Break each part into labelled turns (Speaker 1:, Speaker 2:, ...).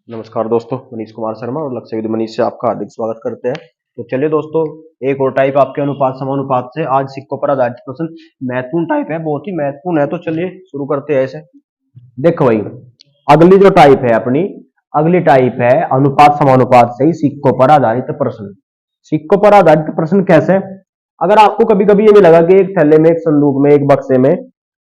Speaker 1: नमस्कार दोस्तों, मनीष कुमार शर्मा और लक्ष्य विधि मनीष से आपका हार्दिक स्वागत करते हैं। तो चलिए दोस्तों, एक और टाइप आपके अनुपात समानुपात से आज सिक्कों पर आधारित प्रश्न महत्वपूर्ण टाइप है, बहुत ही महत्वपूर्ण है। तो चलिए शुरू करते हैं। ऐसे देखो भाई, अगली जो टाइप है अपनी अगली टाइप है अनुपात समानुपात से ही सिक्कों पर आधारित प्रश्न। सिक्कों पर आधारित प्रश्न कैसे? अगर आपको कभी कभी ये मिलेगा कि एक थैले में, एक संदूक में, एक बक्से में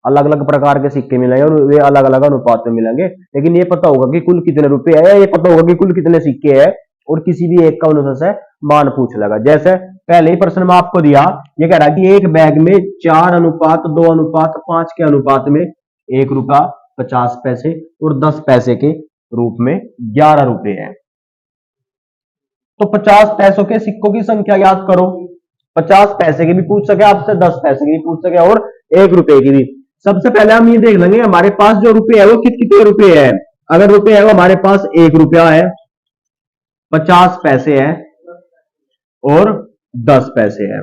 Speaker 1: अलग अलग प्रकार के सिक्के मिलेंगे और वे अलग अलग अनुपात में मिलेंगे, लेकिन ये पता होगा कि कुल कितने रुपए है, ये पता होगा कि कुल कितने सिक्के हैं, और किसी भी एक का उनमें से मान पूछ लेगा। जैसे पहले ही प्रश्न में आपको दिया, ये कह रहा है कि एक बैग में 4:2:5 के अनुपात में 1 रुपया 50 पैसे और 10 पैसे के रूप में 11 रुपए है। तो 50 पैसों के सिक्कों की संख्या याद करो। 50 पैसे की भी पूछ सके आपसे, 10 पैसे की भी पूछ सके और 1 रुपए की भी। सबसे पहले हम ये देख लेंगे हमारे पास जो रुपए है वो कितने रुपए है। अगर रुपए है वो हमारे पास 1 रुपया है, 50 पैसे है और 10 पैसे है।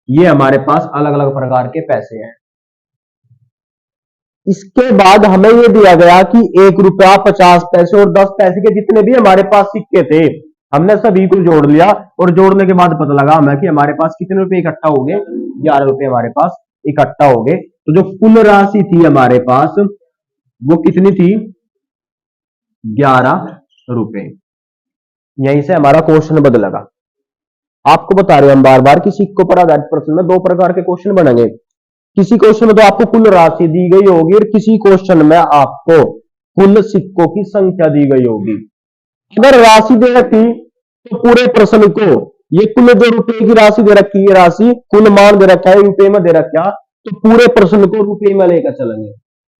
Speaker 1: ये हमारे पास अलग अलग प्रकार के पैसे हैं। इसके बाद हमें ये दिया गया कि 1 रुपया 50 पैसे और 10 पैसे के जितने भी हमारे पास सिक्के थे, हमने सभी को जोड़ लिया और जोड़ने के बाद पता लगा हमें कि हमारे पास कितने रुपए इकट्ठा हो गए, 11 रुपए हमारे पास इकट्ठा हो गए। तो जो कुल राशि थी हमारे पास वो कितनी थी? 11 रुपए। यहीं से हमारा क्वेश्चन बदलेगा। आपको बता रहे हैं हम बार बार कि सिक्कों पर आधारित प्रश्न में दो प्रकार के क्वेश्चन बनेंगे। किसी क्वेश्चन में तो आपको कुल राशि दी गई होगी और किसी क्वेश्चन में आपको कुल सिक्कों की संख्या दी गई होगी। अगर राशि दे रखी तो पूरे प्रश्न को ये कुल जो रुपए की राशि दे रखी है, राशि कुल मान दे रखा है, रुपए में दे रखा, तो पूरे प्रश्न को रुपए में लेकर चलेंगे।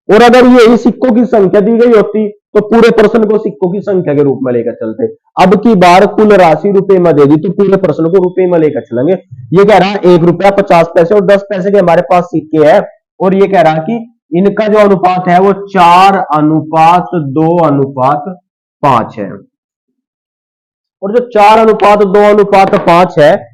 Speaker 1: और अगर ये सिक्कों की संख्या दी गई होती तो पूरे प्रश्न को सिक्कों की संख्या के रूप में लेकर चलते। अब की बार कुल राशि रुपए में दे दी तो पूरे प्रश्न को रुपए में लेकर चलेंगे। ये कह रहा है 1 रुपया 50 पैसे और 10 पैसे के हमारे पास सिक्के हैं, और ये कह रहा है कि इनका जो अनुपात है वो 4:2:5 है। और जो 4:2:5 है,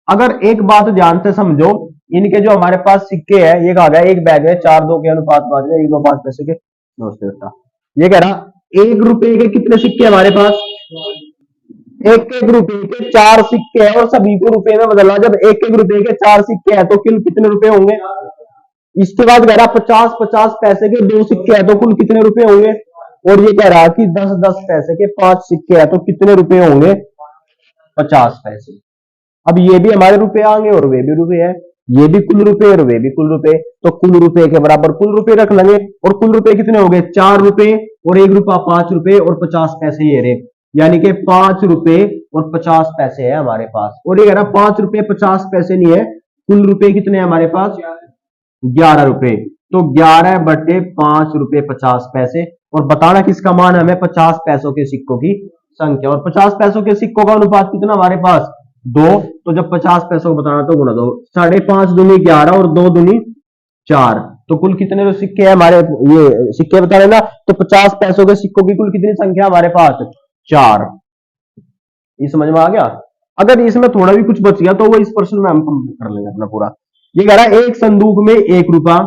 Speaker 1: अगर एक बात ध्यान से समझो, इनके जो हमारे पास सिक्के हैं, ये कहा गया एक बैग में 4:2:5 में 1:2:5 पैसे के। नमस्ते बेटा। ये कह रहा 1 रुपए के कितने सिक्के हमारे पास? 1-1 रुपए के 4 सिक्के हैं और सभी को रुपए में बदलना। जब 1-1 रुपए के 4 सिक्के हैं तो कुल कितने रुपए होंगे? इसके बाद कह रहा 50-50 पैसे के 2 सिक्के हैं तो कुल कितने रुपए होंगे? और ये कह रहा कि 10-10 पैसे के 5 सिक्के हैं तो कितने रुपए होंगे? 50 पैसे। अब ये भी हमारे रुपए आएंगे और वे भी रुपए है, ये भी कुल रुपए और वे भी कुल रुपए। तो कुल रुपए के बराबर कुल रुपए रख लेंगे। और कुल रुपए कितने हो गए? 4 रुपए और 1 रुपया 5 रुपए और 50 पैसे ये रहे, यानी कि 5 रुपए और 50 पैसे है हमारे पास। और ये कह रहा 5 रुपए 50 पैसे नहीं है, कुल रुपए कितने हैं हमारे पास? 11 रुपए। तो 11/5 रुपए 50 पैसे। और बताना किसका मान है हमें? 50 पैसों के सिक्कों की संख्या। और 50 पैसों के सिक्कों का अनुपात कितना हमारे पास? 2। तो जब 50 पैसों को बताना तो गुणा 2, 5.5 दूनी 11 और 2 दूनी 4। तो कुल कितने जो सिक्के हैं हमारे, ये सिक्के बता रहे ना, तो 50 पैसों के सिक्कों की कुल कितनी संख्या हमारे पास? 4। ये समझ में आ गया? अगर इसमें थोड़ा भी कुछ बच गया तो वो इस प्रश्न में हम कर लेंगे अपना पूरा। ये कह रहा है एक संदूक में 1 रुपया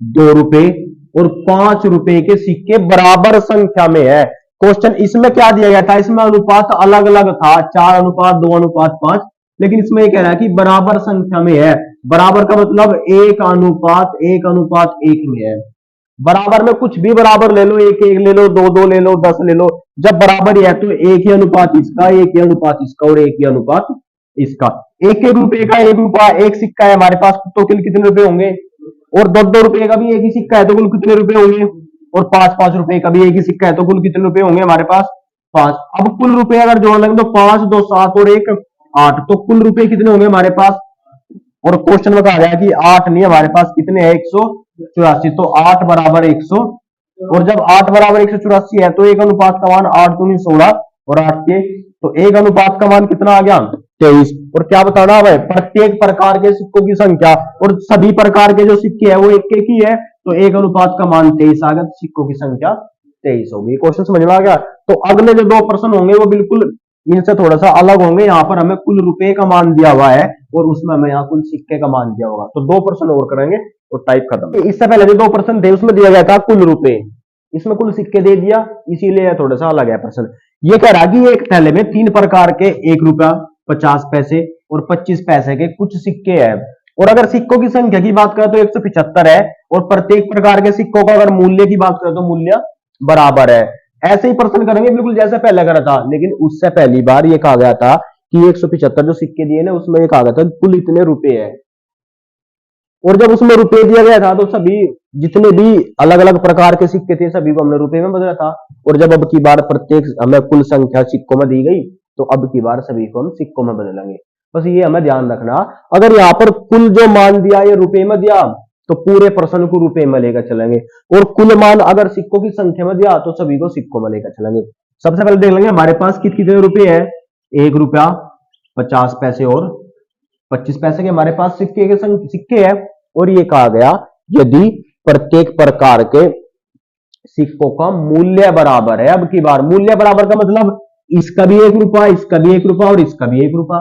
Speaker 1: 2 रुपए और 5 रुपए के सिक्के बराबर संख्या में है। क्वेश्चन इसमें क्या दिया गया था? इसमें अनुपात अलग अलग था, 4:2:5, लेकिन इसमें ये कह रहा है कि बराबर संख्या में है। बराबर का मतलब 1:1:1 में है। बराबर में कुछ भी बराबर ले लो, 1-1 ले लो, 2-2 ले लो, 10 ले लो। जब बराबर है तो एक ही अनुपात इसका, एक ही अनुपात इसका और एक ही अनुपात इसका। 1-1 रुपए का 1 रुपया एक सिक्का है हमारे पास, तो कुल कितने रुपए होंगे? और 2-2 रुपए का भी एक ही सिक्का है तो कुल कितने रुपए होंगे? और 5-5 रुपए का भी एक ही सिक्का है तो कुल कितने रुपए होंगे हमारे पास? 5। अब कुल रुपए अगर जोड़ लेंगे तो 5, 2, 7 और 1 8, तो कुल रुपए कितने होंगे हमारे पास? और क्वेश्चन में कहा गया कि 8 नहीं, हमारे पास कितने हैं? 184। तो 8 बराबर 100। और जब 8 बराबर 184 है तो एक अनुपात का मान 8 दूनी 16 और 8 के, तो एक अनुपात का मान कितना आ गया? 23। और क्या बताना है? प्रत्येक प्रकार के सिक्कों की संख्या, और सभी प्रकार के जो सिक्के हैं वो एक ही है, तो एक अनुपात का मान 23 आ गया, सिक्कों की संख्या 23 होगी। क्वेश्चन समझ में आ गया? तो अगले जो 2 प्रश्न होंगे वो बिल्कुल इनसे थोड़ा सा अलग होंगे। यहाँ पर हमें कुल रुपए का मान दिया हुआ है और उसमें हमें यहाँ कुल सिक्के का मान दिया होगा। तो 2 प्रश्न और करेंगे और टाइप खत्म। इससे पहले जो 2 प्रश्न थे उसमें दिया गया था कुल रुपए, इसमें कुल सिक्के दे दिया, इसीलिए थोड़ा सा अलग है प्रश्न। ये कह रहा कि एक थैले में 3 प्रकार के 1 रुपया, 50 पैसे और 25 पैसे के कुछ सिक्के हैं, और अगर सिक्कों की संख्या की बात करें तो 175 है, और प्रत्येक प्रकार के सिक्कों का अगर मूल्य की बात करें तो मूल्य बराबर है। ऐसे ही प्रश्न करेंगे बिल्कुल जैसे पहले करा था, लेकिन उससे पहली बार ये कहा गया था कि 175 जो सिक्के दिए ना उसमें ये कहा गया था कुल इतने रुपए है, और जब उसमें रुपए दिया गया था तो सभी जितने भी अलग अलग प्रकार के सिक्के थे सभी को हमने रुपए में बदला था, और जब अब की बार प्रत्येक हमें कुल संख्या सिक्कों में दी गई तो अब की बार सभी को हम सिक्कों में बदलेंगे। बस ये हमें ध्यान रखना, अगर यहाँ पर कुल जो मान दिया ये रुपए में दिया तो पूरे प्रश्न को रुपए में लेकर चलेंगे, और कुल मान अगर सिक्कों की संख्या में दिया तो सभी को सिक्कों में लेकर चलेंगे। सबसे पहले देख लेंगे हमारे पास कितने रुपए है, 1 रुपया, 50 पैसे और 25 पैसे के हमारे पास सिक्के है, और ये कहा गया यदि प्रत्येक प्रकार के सिक्कों का मूल्य बराबर है। अब की बार मूल्य बराबर का मतलब इसका भी 1 रुपया, इसका भी 1 रुपया और इसका भी 1 रुपया,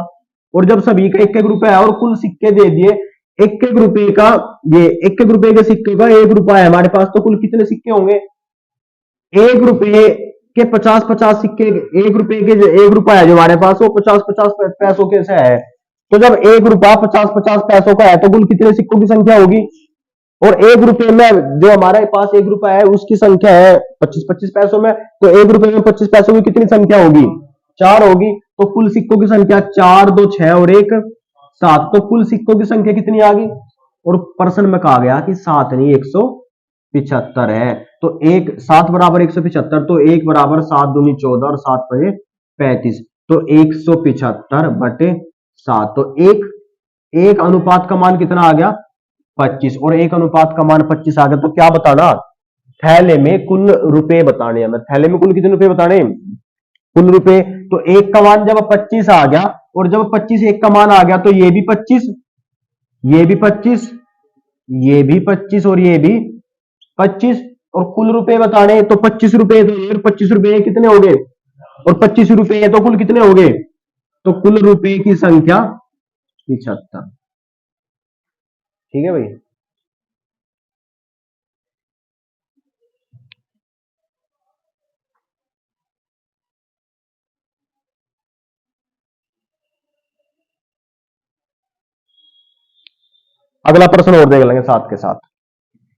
Speaker 1: और जब सभी का 1-1 रुपया है और कुल सिक्के दे दिए 1-1 रुपए का, ये 1-1 रुपए के सिक्के का 1 रुपया है हमारे पास, तो कुल कितने सिक्के होंगे, 1 रुपए के 50-50 सिक्के, 1 रुपए के 1 रुपया है जो हमारे पास वो 50-50 पैसों के से है, तो जब 1 रुपया 50-50 पैसों का है तो कुल कितने सिक्कों की संख्या होगी, और 1 रुपए में जो हमारे पास 1 रुपया है उसकी संख्या है 25-25 पैसों में, तो 1 रुपए में 25 पैसों की कितनी संख्या होगी, 4 होगी, तो कुल सिक्कों की संख्या 4, 2, 6 और 1 7, तो कुल सिक्कों की संख्या कितनी आ गई, और प्रश्न में कहा गया कि 7 नहीं 175 है, तो 7 बराबर 175, तो 1 बराबर 7 दूनी 14 और 7 पे 35, तो 175/7, तो एक अनुपात का मान कितना आ गया 25, और एक अनुपात का मान 25 आ गया, तो क्या बताना, थैले में कुल रुपए बताने, हमें थैले में कुल कितने रुपए बताने, कुल रुपए, तो एक का मान जब 25 आ गया, और जब 25 एक का मान आ गया तो ये भी 25, ये भी 25, ये भी 25 और ये भी 25, और कुल रुपए बताने तो 25 रुपए, तो ये 25 रुपए कितने हो गए, और 25 रुपए तो कुल कितने हो गए, तो कुल रुपए की संख्या 75। ठीक है भाई। अगला प्रश्न और देख लेंगे साथ के साथ।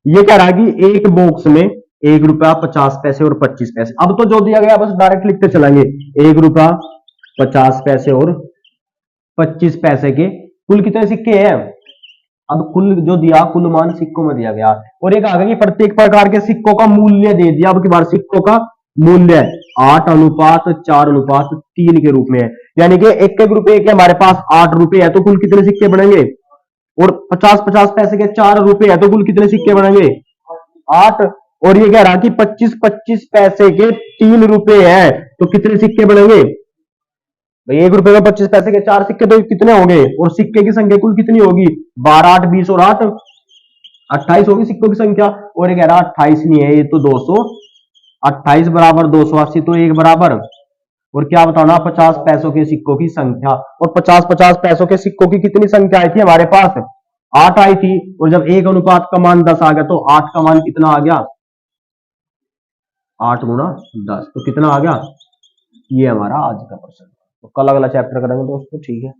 Speaker 1: ये कह रहा है कि एक बॉक्स में 1 रुपया, 50 पैसे और 25 पैसे, अब तो जो दिया गया बस डायरेक्ट लिखते चलेंगे, 1 रुपया, 50 पैसे और 25 पैसे के कुल कितने सिक्के हैं, अब कुल जो दिया कुल मान सिक्कों में दिया गया, और एक आगे कि प्रत्येक प्रकार के सिक्कों का मूल्य दे दिया, अब की बार सिक्कों का मूल्य 8:4:3 के रूप में है, यानी कि 1-1 रुपए के हमारे पास 8 रुपए है तो कुल कितने सिक्के बनेंगे, और 50-50 पैसे के 4 रुपए है तो कुल कितने सिक्के बनेंगे 8, और ये कह रहा कि 25-25 पैसे के 3 रुपए है तो कितने सिक्के बनेंगे भाई, 1 रुपए में 25 पैसे के 4 सिक्के तो कितने हो गए, और सिक्के की संख्या कुल कितनी होगी 12, 8, 20 और 8 28 होगी सिक्कों की संख्या, और ये कह रहा 28 नहीं है ये तो 228 बराबर 280, तो एक बराबर, और क्या बताना 50 पैसों के सिक्कों की संख्या, और 50-50 पैसों के सिक्कों की कितनी संख्या आई थी हमारे पास 8 आई थी, और जब एक अनुपात का मान 10 आ गया तो 8 का मान कितना आ गया 8 गुना 10, तो कितना आ गया, ये हमारा आज का प्रश्न। तो कल अगला चैप्टर करेंगे दोस्तों, ठीक है।